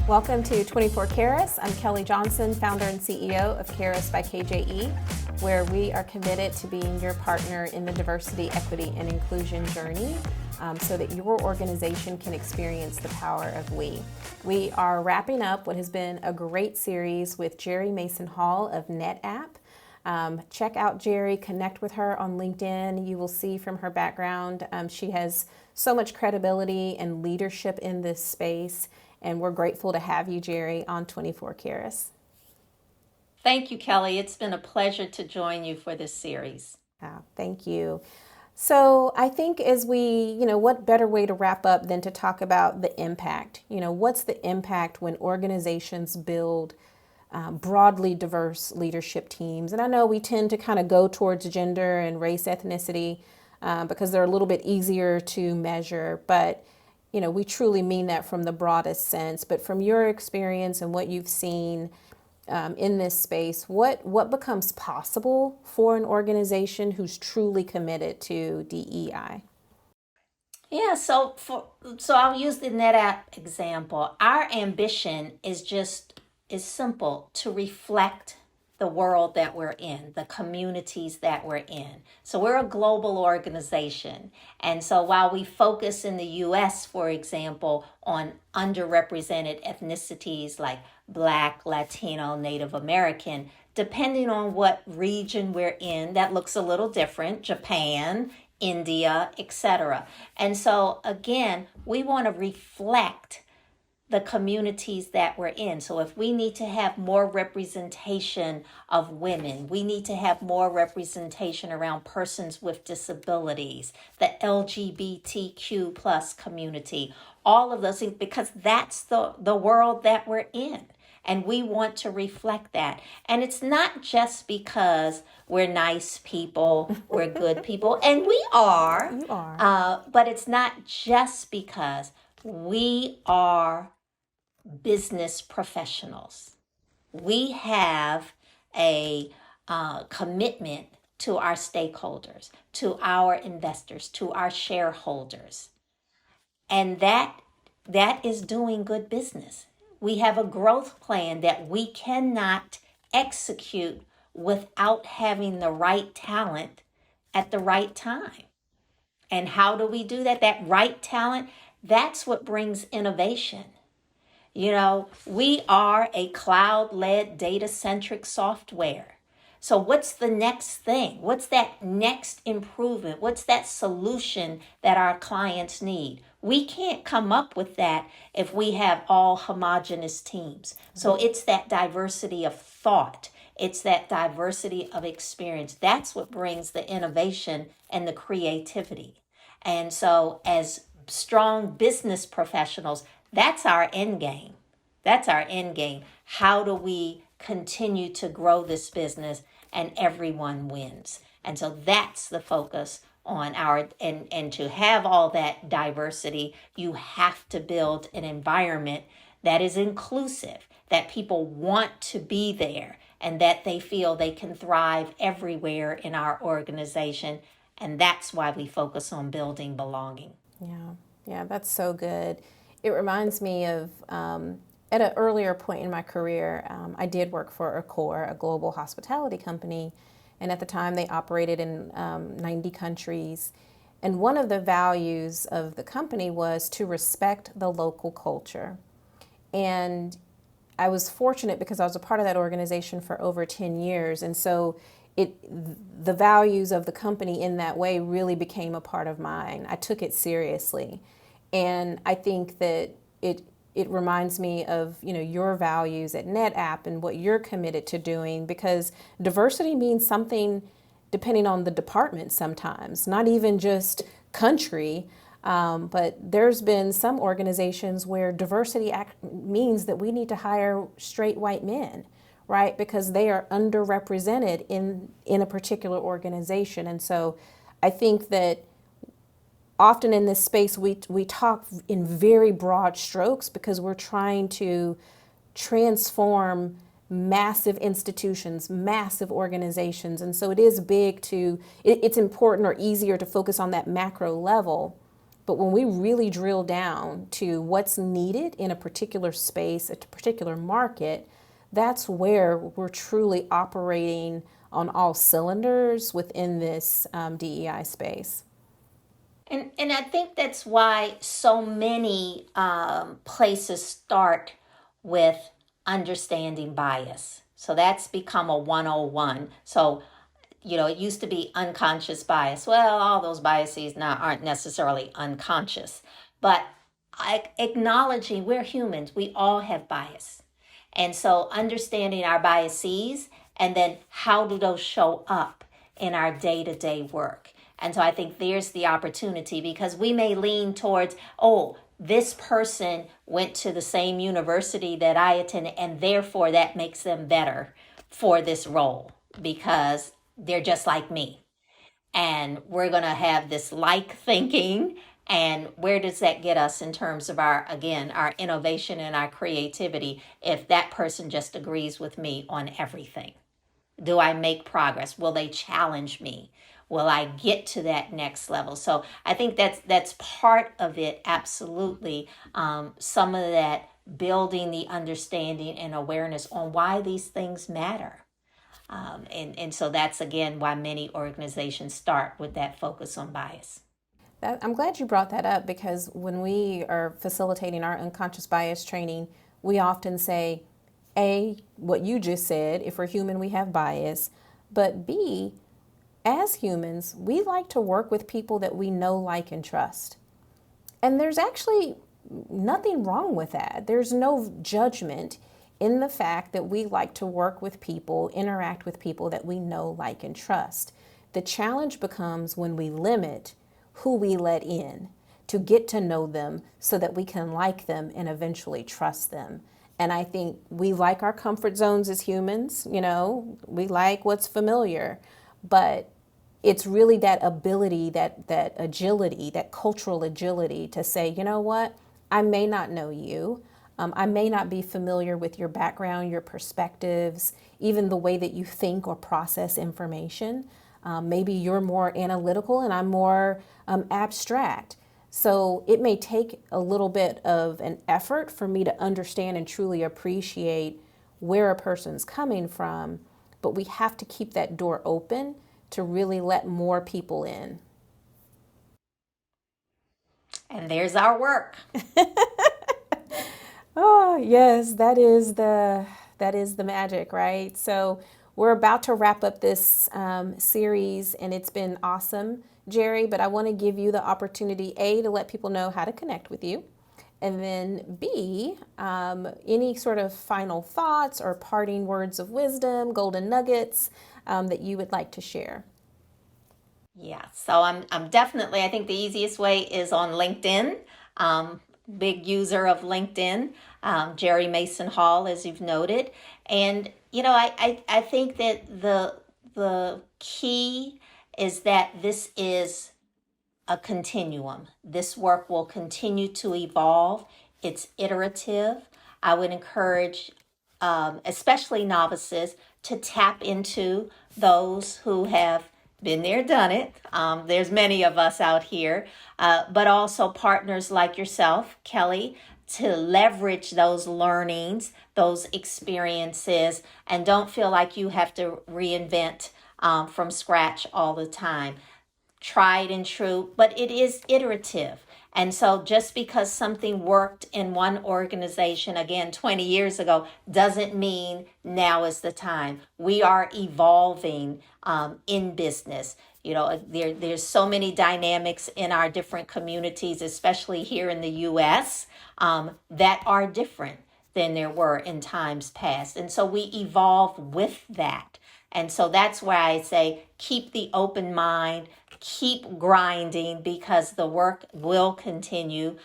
Welcome to 24 Karis. I'm Kelly Johnson, founder and CEO of Karis by KJE, where we are committed to being your partner in the diversity, equity, and inclusion journey so that your organization can experience the power of we. We are wrapping up what has been a great series with Gerri Mason Hall of NetApp. Check out Gerri, connect with her on LinkedIn. You will see from her background, she has so much credibility and leadership in this space. And we're grateful to have you, Gerri, on 24 Karis. Thank you, Kelly. It's been a pleasure to join you for this series. Thank you. So I think as we, what better way to wrap up than to talk about the impact? What's the impact when organizations build broadly diverse leadership teams? And I know we tend to kind of go towards gender and race, ethnicity, because they're a little bit easier to measure, but we truly mean that from the broadest sense. But from your experience and what you've seen in this space, what becomes possible for an organization who's truly committed to DEI? Yeah, so I'll use the NetApp example. Our ambition is simple: to reflect the world that we're in, the communities that we're in. So we're a global organization. And so while we focus in the US, for example, on underrepresented ethnicities like Black, Latino, Native American, depending on what region we're in, that looks a little different: Japan, India, etc. And so again, we want to reflect the communities that we're in. So if we need to have more representation of women, we need to have more representation around persons with disabilities, the LGBTQ plus community, all of those things, because that's the world that we're in. And we want to reflect that. And it's not just because we're nice people, we're good people, and we are. You are. But it's not just because we are business professionals. We have a commitment to our stakeholders, to our investors, to our shareholders. And that is doing good business. We have a growth plan that we cannot execute without having the right talent at the right time. And how do we do that? That right talent, that's what brings innovation. We are a cloud-led, data-centric software. So what's the next thing? What's that next improvement? What's that solution that our clients need? We can't come up with that if we have all homogenous teams. So it's that diversity of thought. It's that diversity of experience. That's what brings the innovation and the creativity. And so as strong business professionals, that's our end game. That's our end game. How do we continue to grow this business and everyone wins? And so that's the focus on and to have all that diversity, you have to build an environment that is inclusive, that people want to be there, and that they feel they can thrive everywhere in our organization. And that's why we focus on building belonging. Yeah, that's so good. It reminds me of, at an earlier point in my career, I did work for Accor, a global hospitality company. And at the time, they operated in 90 countries. And one of the values of the company was to respect the local culture. And I was fortunate because I was a part of that organization for over 10 years. And so the values of the company in that way really became a part of mine. I took it seriously. And I think that it reminds me of your values at NetApp and what you're committed to doing, because diversity means something depending on the department sometimes, not even just country, but there's been some organizations where diversity means that we need to hire straight white men, right? Because they are underrepresented in a particular organization. And so I think that often in this space, we talk in very broad strokes because we're trying to transform massive institutions, massive organizations. And so it is it's important or easier to focus on that macro level. But when we really drill down to what's needed in a particular space, a particular market, that's where we're truly operating on all cylinders within this DEI space. And I think that's why so many places start with understanding bias. So that's become a 101. So, it used to be unconscious bias. Well, all those biases now aren't necessarily unconscious, but acknowledging we're humans, we all have bias. And so understanding our biases and then how do those show up in our day to day work. And so I think there's the opportunity because we may lean towards, oh, this person went to the same university that I attended, and therefore that makes them better for this role because they're just like me. And we're going to have this like thinking. And where does that get us in terms of our, again, our innovation and our creativity if that person just agrees with me on everything? Do I make progress? Will they challenge me? Will I get to that next level? So I think that's part of it. Absolutely, some of that building the understanding and awareness on why these things matter. And so that's again why many organizations start with that focus on bias. I'm glad you brought that up because when we are facilitating our unconscious bias training, we often say, A, what you just said, if we're human, we have bias. But B, as humans, we like to work with people that we know, like, and trust. And there's actually nothing wrong with that. There's no judgment in the fact that we like to work with people, interact with people that we know, like, and trust. The challenge becomes when we limit who we let in to get to know them so that we can like them and eventually trust them. And I think we like our comfort zones as humans, we like what's familiar, but it's really that ability, that agility, that cultural agility to say, you know what, I may not know you. I may not be familiar with your background, your perspectives, even the way that you think or process information. Maybe you're more analytical and I'm more abstract. So it may take a little bit of an effort for me to understand and truly appreciate where a person's coming from, but we have to keep that door open to really let more people in. And there's our work. Oh, yes, that is the magic, right? So we're about to wrap up this series, and it's been awesome, Gerri. But I want to give you the opportunity, A, to let people know how to connect with you, and then B, any sort of final thoughts or parting words of wisdom, golden nuggets that you would like to share. Yeah, so I'm definitely, I think the easiest way is on LinkedIn. Um, Big user of LinkedIn, Gerri Mason Hall, as you've noted. And, I think that the key is that this is a continuum. This work will continue to evolve. It's iterative. I would encourage, especially novices, to tap into those who have been there, done it. There's many of us out here, but also partners like yourself, Kelly, to leverage those learnings, those experiences, and don't feel like you have to reinvent from scratch all the time. Tried and true, but it is iterative. And so just because something worked in one organization, again, 20 years ago, doesn't mean now is the time. We are evolving in business. There's so many dynamics in our different communities, especially here in the U.S., that are different than there were in times past. And so we evolve with that. And so that's why I say keep the open mind, keep grinding because the work will continue.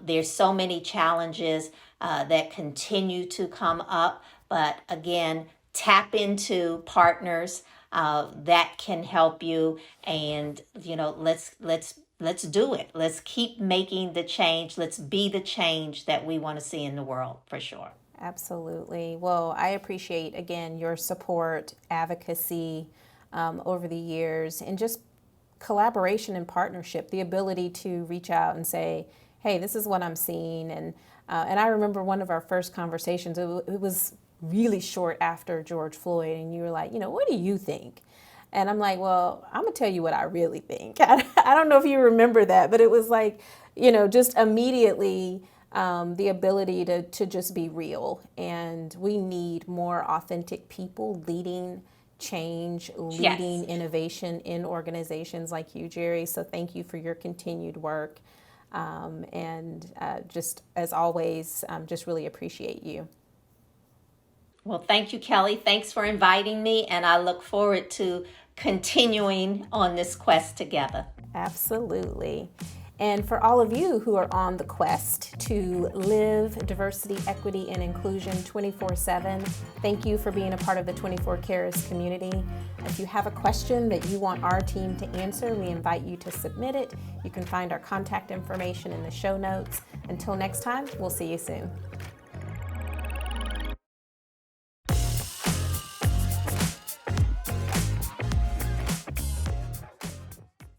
There's so many challenges that continue to come up. But again, tap into partners that can help you. And, let's do it. Let's keep making the change. Let's be the change that we want to see in the world for sure. Absolutely. Well, I appreciate, again, your support, advocacy over the years, and just collaboration and partnership, the ability to reach out and say, hey, this is what I'm seeing. And I remember one of our first conversations, it was really short after George Floyd, and you were like, what do you think? And I'm like, well, I'm gonna tell you what I really think. I don't know if you remember that, but it was like, just immediately the ability to just be real. And we need more authentic people leading change, leading Yes. innovation in organizations like you, Gerri. So thank you for your continued work. And just as always, just really appreciate you. Well, thank you, Kelly. Thanks for inviting me, and I look forward to continuing on this quest together. Absolutely. And for all of you who are on the quest to live diversity, equity, and inclusion 24/7, thank you for being a part of the 24 Cares community. If you have a question that you want our team to answer, we invite you to submit it. You can find our contact information in the show notes. Until next time, we'll see you soon.